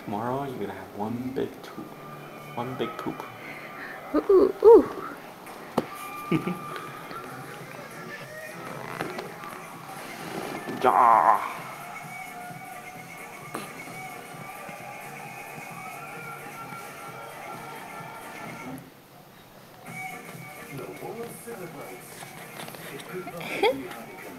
Tomorrow you're gonna have one big poop. Ooh, ooh. Ja. No more celebrate. It could not be Heineken.